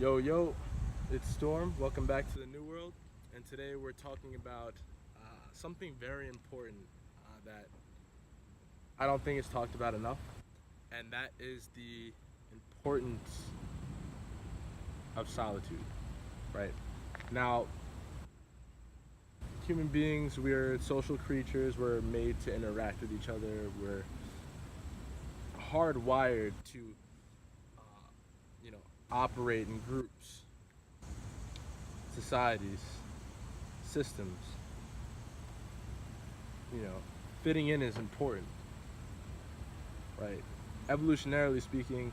Yo, yo, it's Storm. Welcome back to the New World. And today we're talking about something very important that I don't think is talked about enough, and that is the importance of solitude, right? Now, human beings, we're social creatures, we're made to interact with each other, we're hardwired to, uh, operate in groups, societies, systems. you know, Fitting in is important, right? Evolutionarily speaking,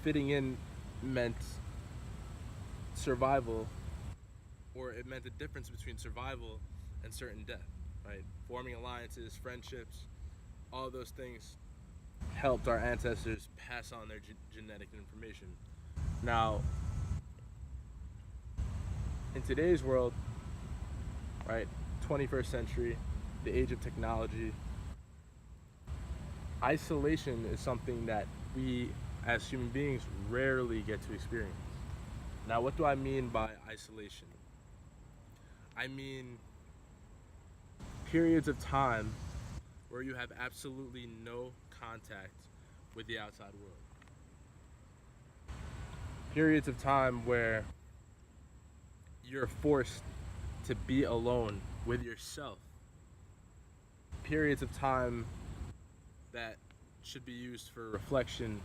fitting in meant survival, or it meant the difference between survival and certain death, right? Forming alliances, friendships, all of those things helped our ancestors pass on their genetic information. Now, in today's world, right, 21st century, the age of technology, isolation is something that we as human beings rarely get to experience. Now, what do I mean by isolation? I mean periods of time where you have absolutely no contact with the outside world. Periods of time where you're forced to be alone with yourself. Periods of time that should be used for reflection,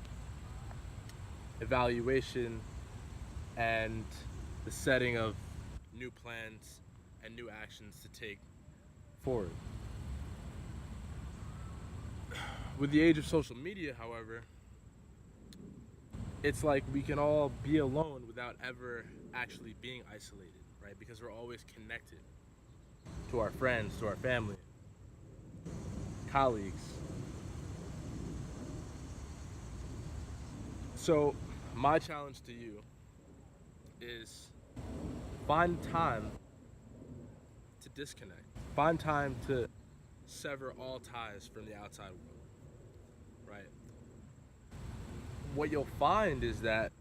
evaluation, and the setting of new plans and new actions to take forward. With the age of social media, however, it's like we can all be alone without ever actually being isolated, right? Because we're always connected to our friends, to our family, colleagues. So, my challenge to you is find time to disconnect, find time to sever all ties from the outside world, right? What you'll find is that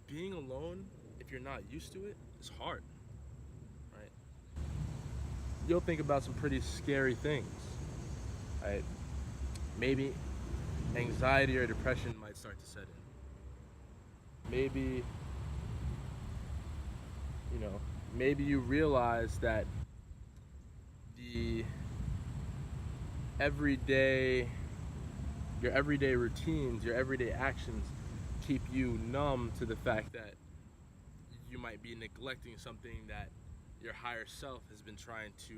being alone, if you're not used to it, is hard, right? You'll think about some pretty scary things, right? Maybe anxiety or depression might start to set in. Maybe, you know, maybe you realize that the everyday, your everyday routines, your everyday actions keep you numb to the fact that you might be neglecting something that your higher self has been trying to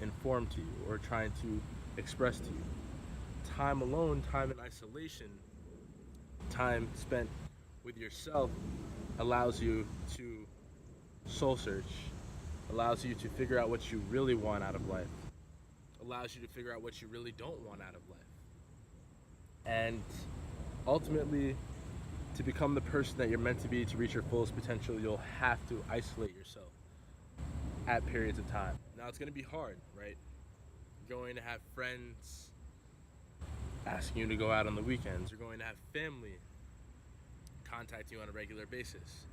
inform to you or trying to express to you. Time alone, time in isolation, time spent with yourself allows you to soul search, allows you to figure out what you really want out of life, allows you to figure out what you really don't want out of life. And ultimately, to become the person that you're meant to be, to reach your fullest potential, you'll have to isolate yourself at periods of time. Now, it's going to be hard, right? You're going to have friends asking you to go out on the weekends. You're going to have family contacting you on a regular basis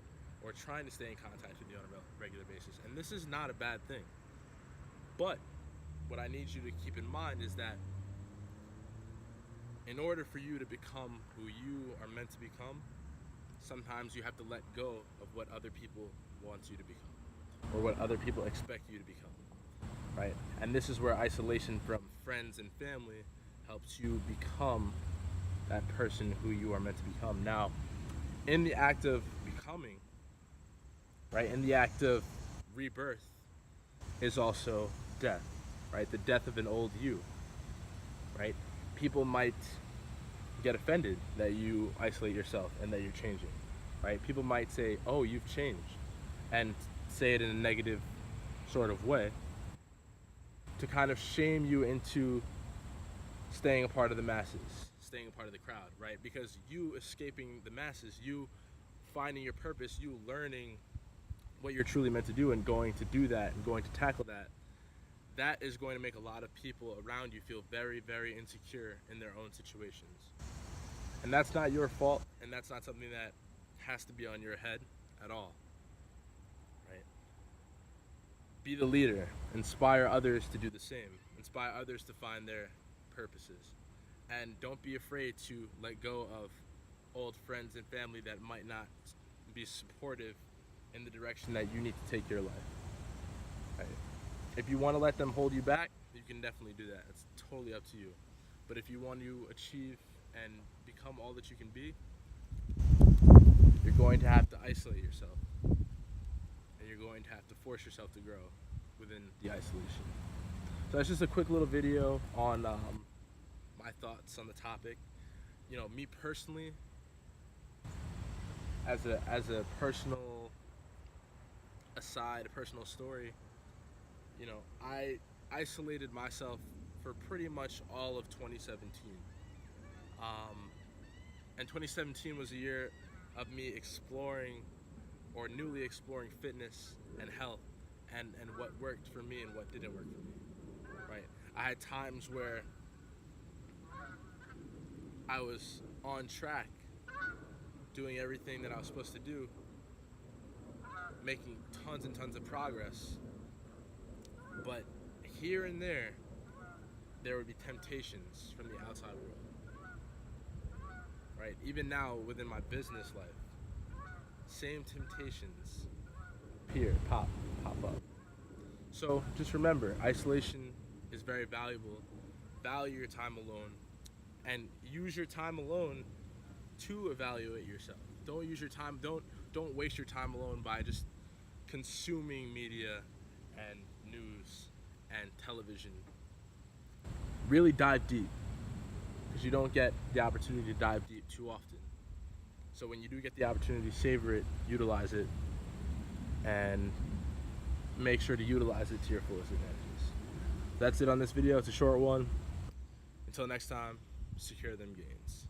or trying to stay in contact with you on a regular basis. And this is not a bad thing. But what I need you to keep in mind is that in order for you to become who you are meant to become, sometimes you have to let go of what other people want you to become or what other people expect you to become, right? And this is where isolation from friends and family helps you become that person who you are meant to become. Now, in the act of becoming, right, in the act of rebirth is also death, right? The death of an old you, right? People might get offended that you isolate yourself and that you're changing, right? People might say, "Oh, you've changed," and say it in a negative sort of way to kind of shame you into staying a part of the masses, staying a part of the crowd, right? Because you escaping the masses, you finding your purpose, you learning what you're truly meant to do and going to do that and going to tackle that, that is going to make a lot of people around you feel very, very insecure in their own situations. And that's not your fault, and that's not something that has to be on your head at all, right? Be the leader. Inspire others to do the same. Inspire others to find their purposes. And don't be afraid to let go of old friends and family that might not be supportive in the direction that you need to take your life. Right? If you want to let them hold you back, you can definitely do that. It's totally up to you. But if you want to achieve and become all that you can be, you're going to have to isolate yourself. And you're going to have to force yourself to grow within the isolation. So that's just a quick little video on my thoughts on the topic. You know, me personally, as a personal aside, a personal story, you know, I isolated myself for pretty much all of 2017. And 2017 was a year of me exploring or newly exploring fitness and health and what worked for me and what didn't work for me, right? I had times where I was on track, doing everything that I was supposed to do, making tons and tons of progress, but here and there would be temptations from the outside world, right? Even now within my business life, same temptations pop up. So just remember, isolation is very valuable. Value your time alone, and use your time alone to evaluate yourself. Don't use your time. Don't waste your time alone by just consuming media and news and television. Really dive deep, because you don't get the opportunity to dive deep too often. So when you do get the opportunity, savor it, utilize it, and make sure to utilize it to your fullest advantages. That's it on this video. It's a short one. Until next time, secure them gains.